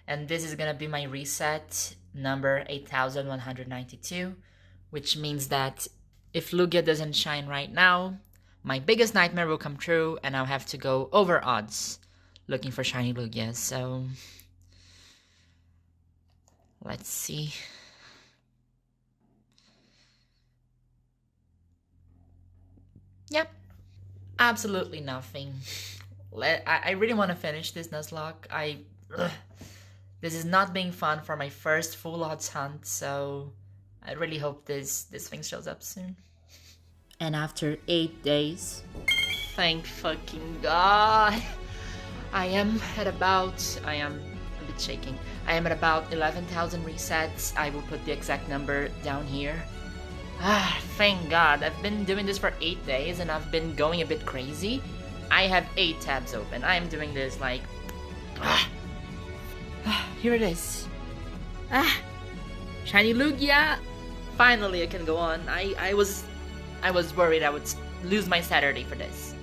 And this is gonna be my reset, number 8,192, which means that if Lugia doesn't shine right now, my biggest nightmare will come true and I'll have to go over odds looking for shiny Lugia, so... let's see. Yep. Absolutely nothing. I really want to finish this Nuzlocke. This is not being fun for my first full odds hunt, so I really hope this thing shows up soon. And after 8 days, thank fucking God, I am a bit shaking. I am at about 11,000 resets. I will put the exact number down here. Thank God. I've been doing this for 8 days and I've been going a bit crazy. I have 8 tabs open. I am doing this like... here it is. Shiny Lugia! Finally I can go on. I was worried I would lose my Saturday for this.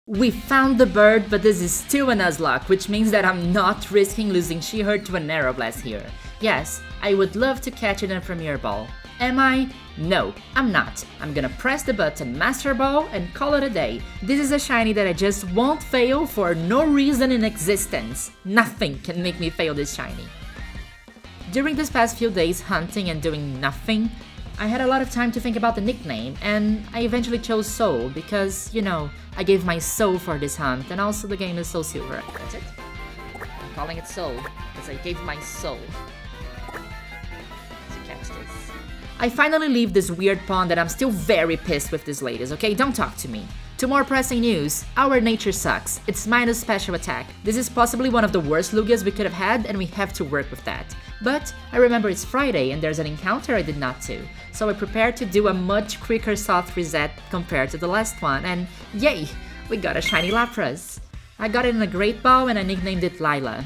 We found the bird, but this is still a Nuzlocke, which means that I'm not risking losing She-Herd to an Aeroblast here. Yes, I would love to catch it in a Premier Ball. Am I? No, I'm not. I'm gonna press the button Master Ball and call it a day. This is a shiny that I just won't fail for no reason in existence. Nothing can make me fail this shiny. During these past few days hunting and doing nothing, I had a lot of time to think about the nickname, and I eventually chose Soul because, you know, I gave my soul for this hunt, and also the game is Soul Silver. That's it. I'm calling it Soul, because I gave my soul to catch this. I finally leave this weird pond that I'm still very pissed with these ladies, okay? Don't talk to me. To more pressing news, our nature sucks. It's minus special attack. This is possibly one of the worst Lugias we could have had, and we have to work with that. But I remember it's Friday and there's an encounter I did not do, so I prepared to do a much quicker soft reset compared to the last one, and yay! We got a shiny Lapras! I got it in a Great Ball and I nicknamed it Lila.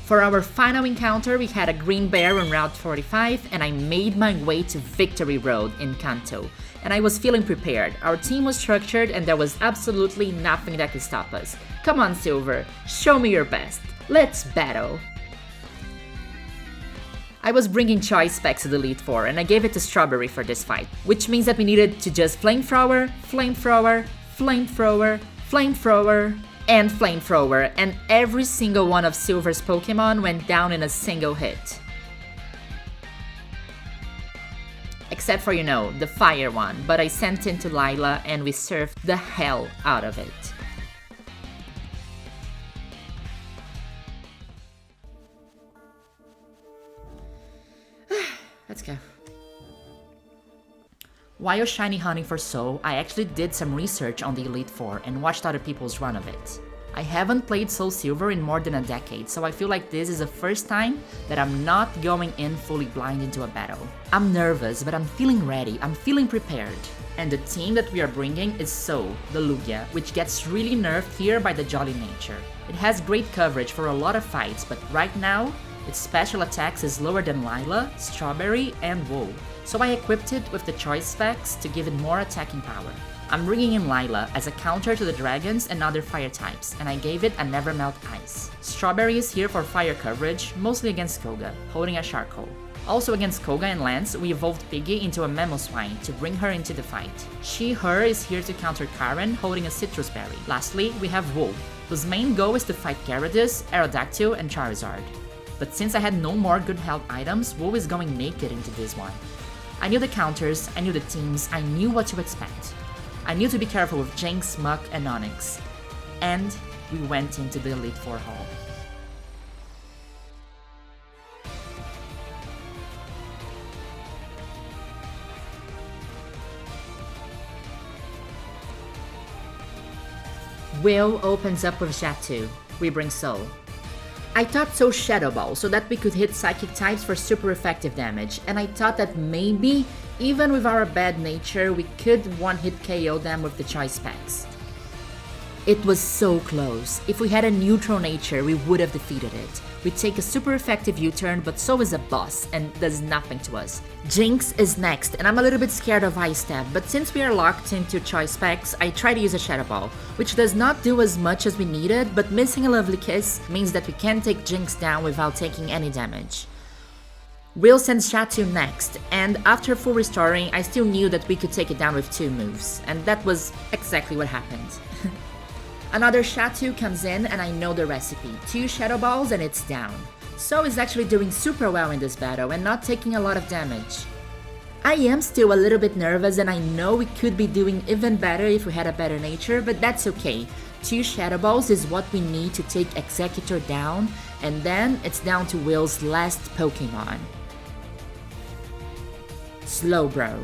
For our final encounter, we had a green bear on Route 45 and I made my way to Victory Road in Kanto. And I was feeling prepared. Our team was structured and there was absolutely nothing that could stop us. Come on, Silver, show me your best. Let's battle! I was bringing choice specs to the Elite Four and I gave it to Strawberry for this fight, which means that we needed to just Flamethrower, Flamethrower, Flamethrower, Flamethrower, and Flamethrower, and every single one of Silver's Pokémon went down in a single hit. Except for, you know, the fire one, but I sent into Lila and we surfed the hell out of it. Let's go. While shiny hunting for Soul, I actually did some research on the Elite Four and watched other people's run of it. I haven't played Soul Silver in more than a decade, so I feel like this is the first time that I'm not going in fully blind into a battle. I'm nervous, but I'm feeling ready, I'm feeling prepared. And the team that we are bringing is Soul, the Lugia, which gets really nerfed here by the Jolly nature. It has great coverage for a lot of fights, but right now, its special attacks is lower than Lila, Strawberry, and Wool. So I equipped it with the choice specs to give it more attacking power. I'm bringing in Lila as a counter to the dragons and other fire types, and I gave it a Never Melt Ice. Strawberry is here for fire coverage, mostly against Koga, holding a Charcoal. Also against Koga and Lance, we evolved Piggy into a Mamoswine to bring her into the fight. She/Her is here to counter Karen, holding a Citrus Berry. Lastly, we have Wool, whose main goal is to fight Gyarados, Aerodactyl, and Charizard. But since I had no more good health items, Wool is going naked into this one. I knew the counters, I knew the teams, I knew what to expect. I knew to be careful with Jinx, Muck, and Onyx. And we went into the Elite Four hall. Will opens up with Xatu. We bring Soul. I thought so Shadow Ball so that we could hit Psychic types for super effective damage, and I thought that maybe, even with our bad nature, we could one-hit KO them with the choice specs. It was so close. If we had a neutral nature, we would have defeated it. We take a super effective U-turn, but so is a boss, and does nothing to us. Jinx is next, and I'm a little bit scared of Ice Stab, but since we are locked into choice specs, I try to use a Shadow Ball, which does not do as much as we needed, but missing a Lovely Kiss means that we can take Jinx down without taking any damage. Will sends Xatu next, and after full restoring, I still knew that we could take it down with 2 moves, and that was exactly what happened. Another Xatu comes in and I know the recipe. 2 Shadow Balls and it's down. So is actually doing super well in this battle and not taking a lot of damage. I am still a little bit nervous and I know we could be doing even better if we had a better nature, but that's okay. 2 Shadow Balls is what we need to take Executor down, and then it's down to Will's last Pokémon. Slowbro.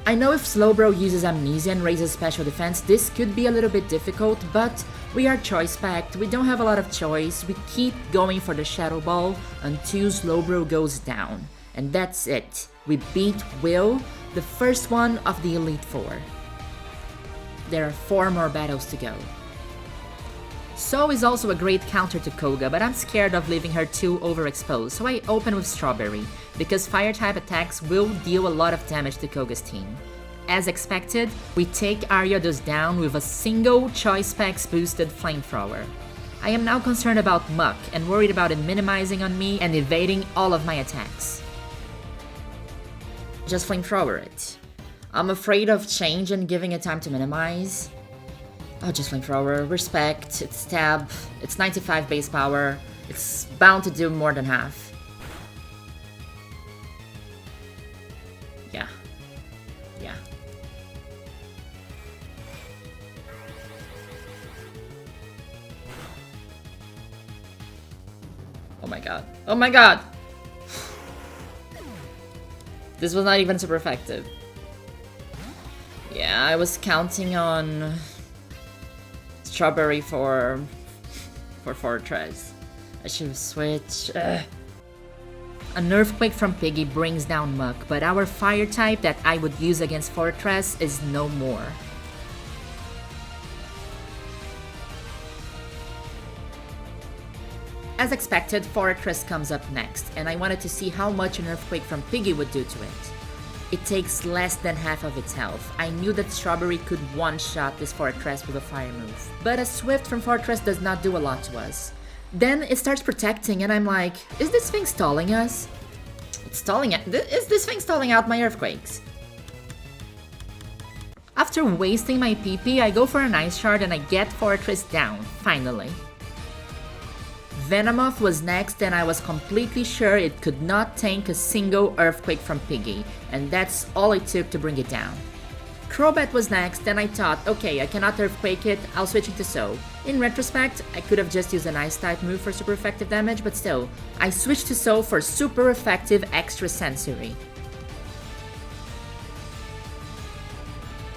I know if Slowbro uses Amnesia and raises special defense, this could be a little bit difficult, but we are choice-packed, we don't have a lot of choice, we keep going for the Shadow Ball until Slowbro goes down. And that's it. We beat Will, the first one of the Elite Four. There are 4 more battles to go. So is also a great counter to Koga, but I'm scared of leaving her too overexposed, so I open with Strawberry, because Fire-type attacks will deal a lot of damage to Koga's team. As expected, we take Ariados down with a single Choice Specs boosted Flamethrower. I am now concerned about Muck and worried about it minimizing on me and evading all of my attacks. Just Flamethrower it. I'm afraid of change and giving it time to minimize. Oh, just Flamethrower, respect, it's stab, it's 95 base power, it's bound to do more than half. Yeah. Yeah. Oh my god. Oh my god! This was not even super effective. Yeah, I was counting on Strawberry for Fortress. I should have switched. Ugh. An Earthquake from Piggy brings down Muck, but our fire type that I would use against Fortress is no more. As expected, Fortress comes up next, and I wanted to see how much an Earthquake from Piggy would do to it. It takes less than half of its health. I knew that Strawberry could one-shot this Fortress with a fire move. But a Swift from Fortress does not do a lot to us. Then it starts protecting and I'm like, is this thing stalling us? It's stalling it. Is this thing stalling out my Earthquakes? After wasting my PP, I go for an Ice Shard and I get Fortress down, finally. Venomoth was next and I was completely sure it could not tank a single Earthquake from Piggy, and that's all it took to bring it down. Crobat was next and I thought, okay, I cannot Earthquake it, I'll switch it to So. In retrospect, I could have just used an Ice type move for super effective damage, but still, I switched to So for super effective extra sensory.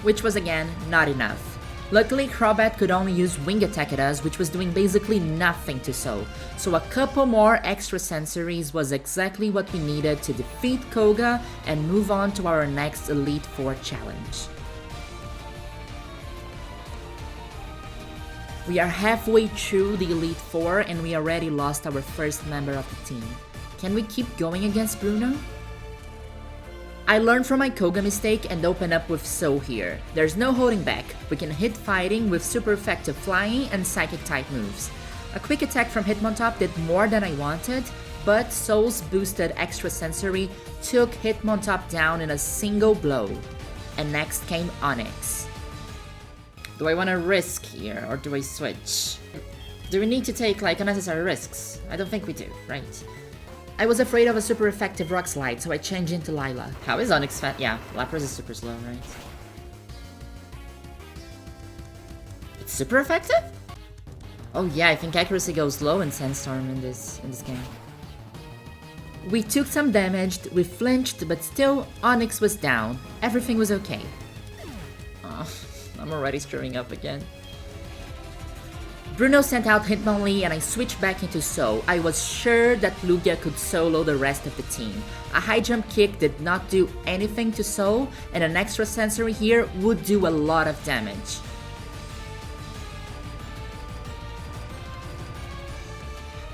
Which was again, not enough. Luckily, Crobat could only use Wing Attack at us, which was doing basically nothing to So a couple more extra sensories was exactly what we needed to defeat Koga and move on to our next Elite Four challenge. We are halfway through the Elite Four and we already lost our first member of the team. Can we keep going against Bruno? I learned from my Koga mistake and open up with So here. There's no holding back, we can hit fighting with super effective flying and psychic type moves. A quick attack from Hitmontop did more than I wanted, but So's boosted extra sensory took Hitmontop down in a single blow. And next came Onix. Do I want to risk here or do I switch? Do we need to take like unnecessary risks? I don't think we do, right? I was afraid of a super effective Rock Slide, so I changed into Lila. How is Onix fat? Yeah, Lapras is super slow, right? It's super effective? Oh yeah, I think accuracy goes low in Sandstorm in this game. We took some damage, we flinched, but still Onix was down. Everything was okay. Oh, I'm already screwing up again. Bruno sent out Hitmonlee and I switched back into So. I was sure that Lugia could solo the rest of the team. A high jump kick did not do anything to So, and an extra sensory here would do a lot of damage.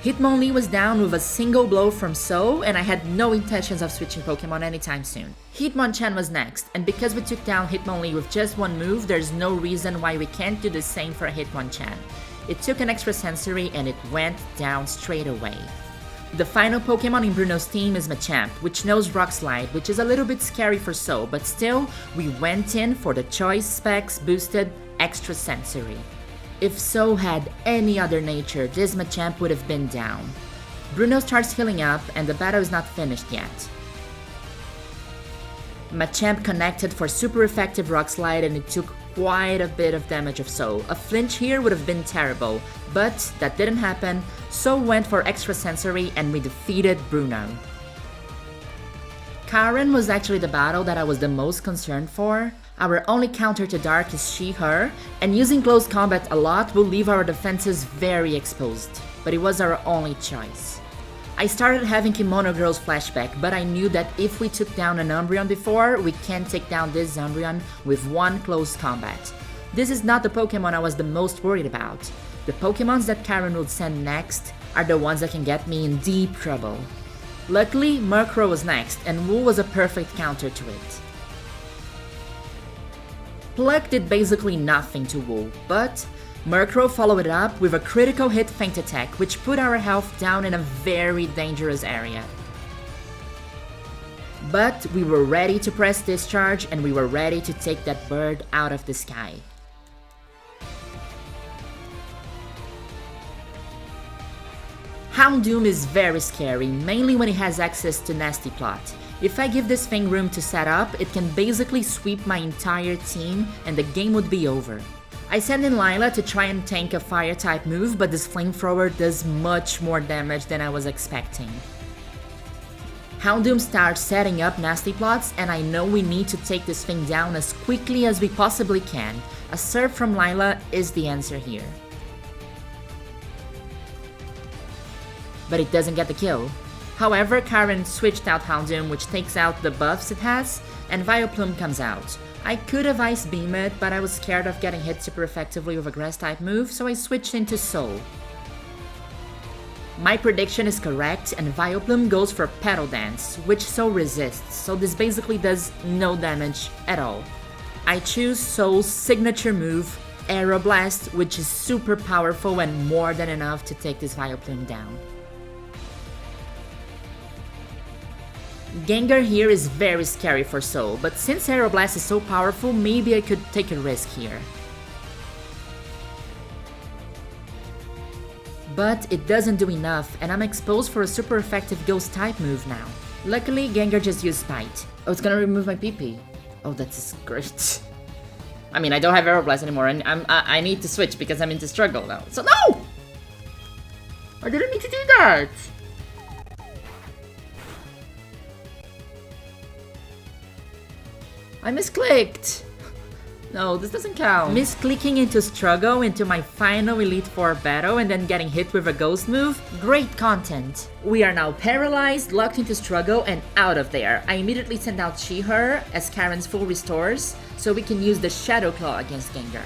Hitmonlee was down with a single blow from So, and I had no intentions of switching Pokemon anytime soon. Hitmonchan was next, and because we took down Hitmonlee with just one move, there's no reason why we can't do the same for Hitmonchan. It took an extra sensory and it went down straight away. The final Pokemon in Bruno's team is Machamp, which knows Rock Slide, which is a little bit scary for So, but still, we went in for the Choice Specs boosted extra sensory. If So had any other nature, this Machamp would have been down. Bruno starts healing up and the battle is not finished yet. Machamp connected for super effective Rock Slide and it took quite a bit of damage of So. A flinch here would have been terrible, but that didn't happen. So went for extra sensory and we defeated Bruno. Karen was actually the battle that I was the most concerned for. Our only counter to Dark is she/her, and using close combat a lot will leave our defenses very exposed, but it was our only choice. I started having Kimono Girls flashback, but I knew that if we took down an Umbreon before, we can take down this Umbreon with one close combat. This is not the Pokemon I was the most worried about. The Pokemons that Karen would send next are the ones that can get me in deep trouble. Luckily, Murkrow was next, and Wool was a perfect counter to it. Pluck did basically nothing to Wool, but Murkrow followed it up with a critical hit Feint attack, which put our health down in a very dangerous area. But we were ready to press discharge and we were ready to take that bird out of the sky. Houndoom is very scary, mainly when it has access to Nasty Plot. If I give this thing room to set up, it can basically sweep my entire team and the game would be over. I send in Lila to try and tank a fire type move, but this flamethrower does much more damage than I was expecting. Houndoom starts setting up nasty plots and I know we need to take this thing down as quickly as we possibly can. A Surf from Lila is the answer here. But it doesn't get the kill. However, Karen switched out Houndoom, which takes out the buffs it has, and Vileplume comes out. I could have Ice Beam it, but I was scared of getting hit super effectively with a Grass type move, so I switched into Soul. My prediction is correct, and Vileplume goes for Petal Dance, which Soul resists, so this basically does no damage at all. I choose Soul's signature move, Aeroblast, which is super powerful and more than enough to take this Vileplume down. Gengar here is very scary for Soul, but since Aeroblast is so powerful, maybe I could take a risk here. But it doesn't do enough, and I'm exposed for a super effective ghost type move now. Luckily, Gengar just used Spite. Oh, it's gonna remove my PP. Oh, that's great. I mean, I don't have Aeroblast anymore, and I need to switch because I'm into struggle now. So no! I didn't need to do that! I misclicked! No, this doesn't count. Misclicking into struggle into my final Elite Four battle and then getting hit with a ghost move? Great content! We are now paralyzed, locked into struggle, and out of there. I immediately send out She-Her as Karen's full restores, so we can use the Shadow Claw against Gengar.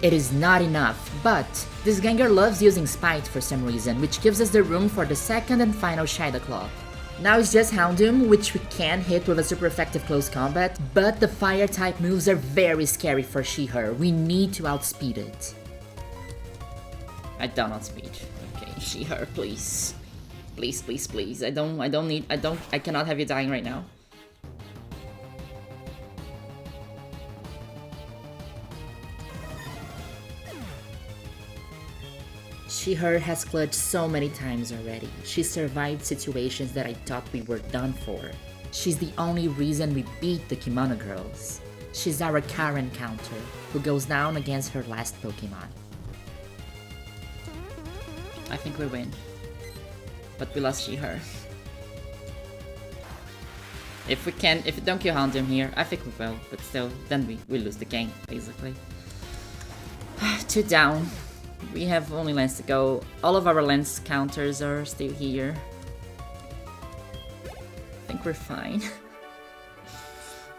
It is not enough, but this Gengar loves using Spite for some reason, which gives us the room for the second and final Shadow Claw. Now it's just Houndoom, which we can hit with a super effective close combat, but the fire type moves are very scary for She-Her. We need to outspeed it. I don't outspeed. Okay, She-Her, please. Please, please, please. I cannot have you dying right now. She-Her has clutched so many times already. She survived situations that I thought we were done for. She's the only reason we beat the Kimono Girls. She's our Karen counter, who goes down against her last Pokemon. I think we win. But we lost She-Her. If we don't kill Houndoom here, I think we will, but still, then we lose the game, basically. 2 down. We have only Lance to go. All of our Lance counters are still here. I think we're fine.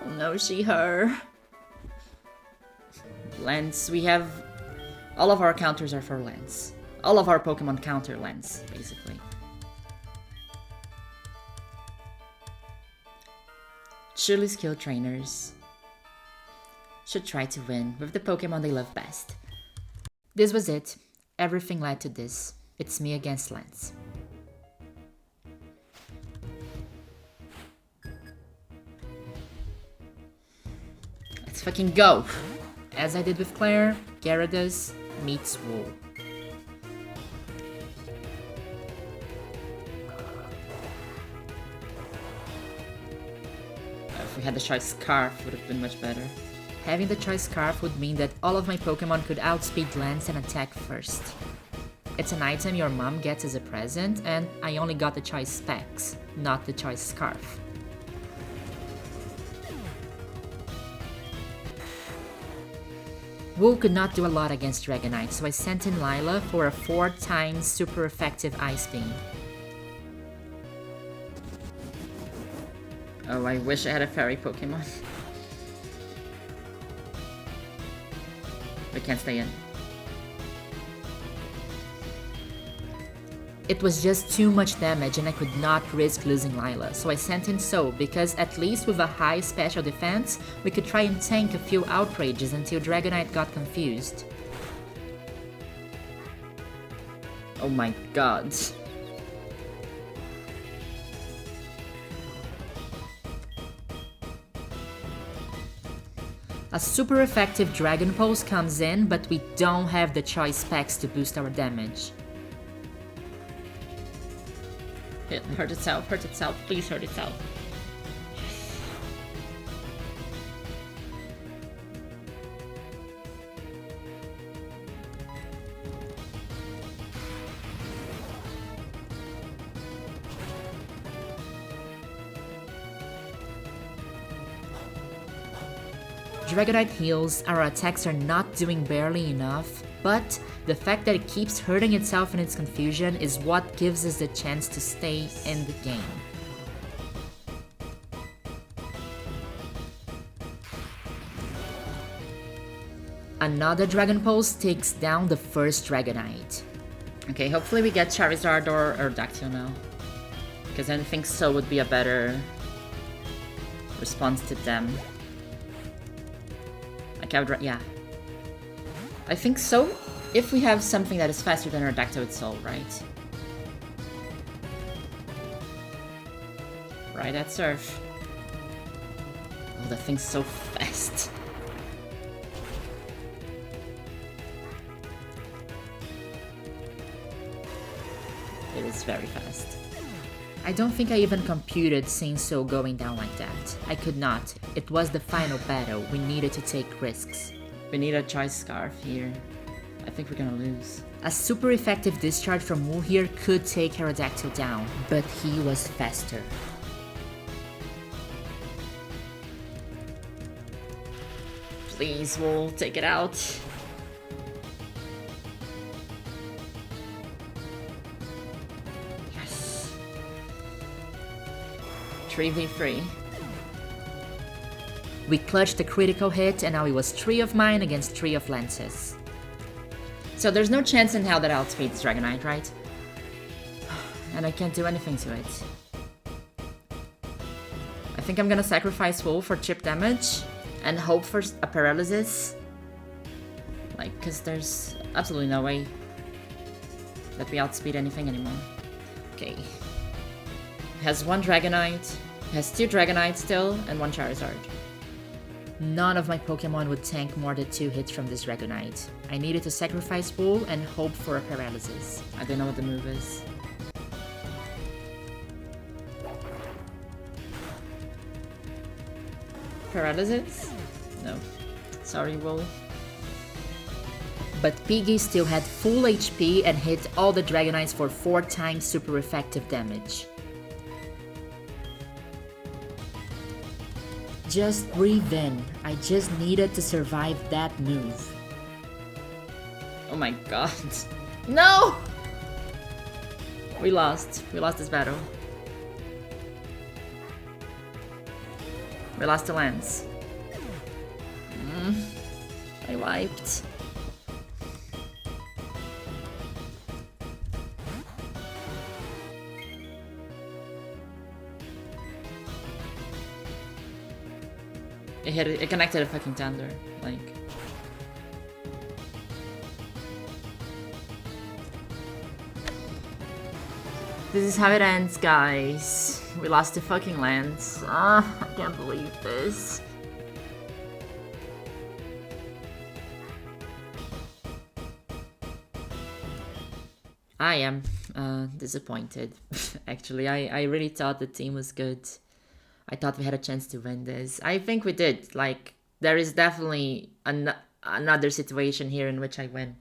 Oh no, She-Her. Lance, we have... All of our counters are for Lance. All of our Pokemon counter Lance, basically. Truly skilled trainers should try to win with the Pokemon they love best. This was it. Everything led to this. It's me against Lance. Let's fucking go! As I did with Claire, Gyarados meets Wool. If we had the choice Scarf, would have been much better. Having the choice Scarf would mean that all of my Pokemon could outspeed Lance and attack first. It's an item your mom gets as a present, and I only got the choice Specs, not the choice Scarf. Wool could not do a lot against Dragonite, so I sent in Lila for a 4 times super effective Ice Beam. Oh, I wish I had a Fairy Pokemon. We can't stay in. It was just too much damage and I could not risk losing Lila, so I sent in So, because at least with a high special defense, we could try and tank a few outrages until Dragonite got confused. Oh my god. A super effective Dragon Pulse comes in, but we don't have the choice specs to boost our damage. Hurt itself, please hurt itself. Dragonite heals, our attacks are not doing barely enough, but the fact that it keeps hurting itself in its confusion is what gives us the chance to stay in the game. Another Dragon Pulse takes down the first Dragonite. Okay, hopefully we get Charizard or Dactyl now, because I think So would be a better response to them. Yeah. I think So, if we have something that is faster than Aerodactyl with Soul, right? Right at Surf. Oh, that thing's so fast. It is very fast. I don't think I even computed seeing So going down like that. I could not. It was the final battle. We needed to take risks. We need a choice scarf here. I think we're gonna lose. A super effective discharge from Wool here could take Aerodactyl down, but he was faster. Please, Wool, take it out. Yes. 3v3. We clutched a critical hit, and now it was 3 of mine against 3 of Lance's. So there's no chance in hell that I'll outspeed this Dragonite, right? And I can't do anything to it. I think I'm gonna sacrifice Wool for chip damage and hope for a paralysis. Like, cause there's absolutely no way that we outspeed anything anymore. Okay. Has 1 Dragonite, has 2 Dragonites still, and 1 Charizard. None of my Pokemon would tank more than 2 hits from this Dragonite. I needed to sacrifice Wool and hope for a paralysis. I don't know what the move is. Paralysis? No. Sorry, Wool. But Piggy still had full HP and hit all the Dragonites for 4 times super effective damage. Just breathe in. I just needed to survive that move. Oh my god. No! We lost. We lost this battle. We lost to Lance. I wiped. It connected a fucking thunder, like. This is how it ends, guys. We lost to fucking Lance. I can't believe this. I am disappointed. Actually, I really thought the team was good. I thought we had a chance to win this. I think we did. Like, there is definitely another situation here in which I win.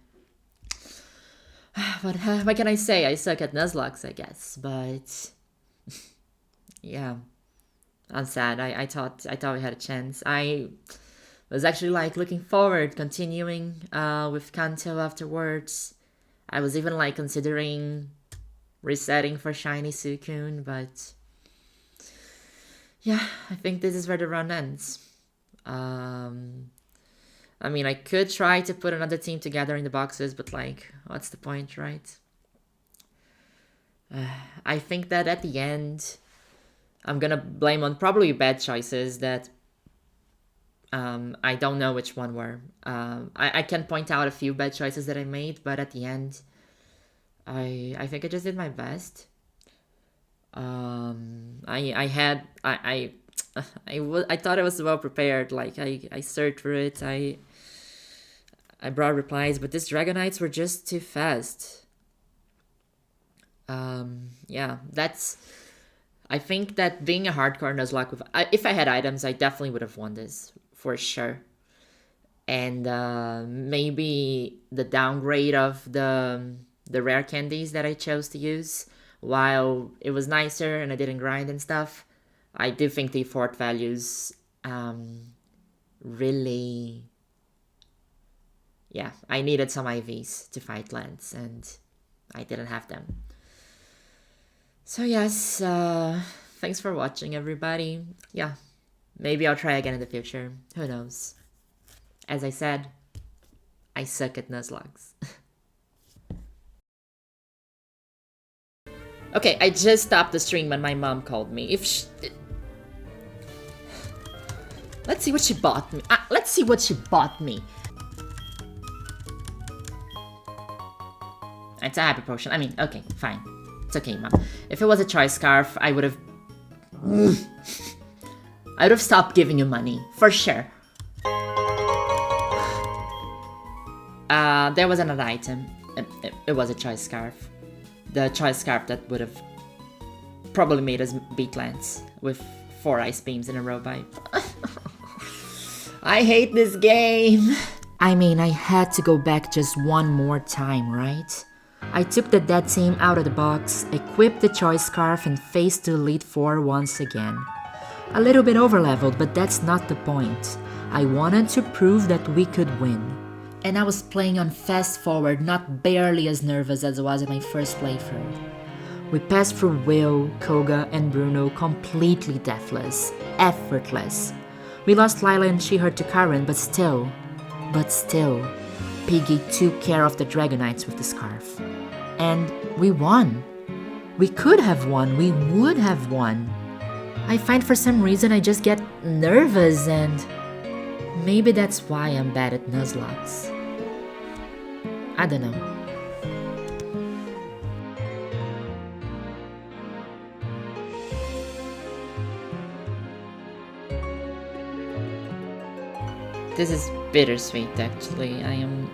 But what can I say? I suck at Nuzlockes, I guess. But yeah, I'm sad. I thought we had a chance. I was actually like looking forward, continuing with Kanto afterwards. I was even like considering resetting for Shiny Suicune, but yeah, I think this is where the run ends. I mean, I could try to put another team together in the boxes, but like, what's the point, right? I think that at the end, I'm gonna blame on probably bad choices that I don't know which one were. I can point out a few bad choices that I made, but at the end, I think I just did my best. I thought I was well prepared. Like I searched for it. I brought replies, but these Dragonites were just too fast. Yeah, that's. I think that being a hardcore Nuzlocke with, if I had items, I definitely would have won this for sure. And maybe the downgrade of the rare candies that I chose to use, while it was nicer and I didn't grind and stuff, I do think the fort values really. Yeah, I needed some IVs to fight Lance, and I didn't have them. So yes, thanks for watching, everybody. Yeah, maybe I'll try again in the future. Who knows? As I said, I suck at Nuzlockes. Okay, I just stopped the stream when my mom called me. Let's see what she bought me. Let's see what she bought me. It's a hyper potion. I mean, okay, fine. It's okay, Mom. If it was a choice scarf, I would have I would have stopped giving you money, for sure. There was another item. It was a choice scarf. The choice scarf that would have probably made us beat Lance with 4 ice beams in a row by... I hate this game! I mean, I had to go back just one more time, right? I took the dead team out of the box, equipped the choice scarf, and faced the Elite Four once again. A little bit overleveled, but that's not the point. I wanted to prove that we could win. And I was playing on fast forward, not barely as nervous as I was in my first playthrough. We passed through Will, Koga, and Bruno completely deathless, effortless. We lost Lila and She-Heart to Karen, but still, Piggy took care of the Dragonites with the scarf. And we won. We could have won, we would have won. I find for some reason I just get nervous, and maybe that's why I'm bad at Nuzlockes. I don't know. This is bittersweet, actually. I am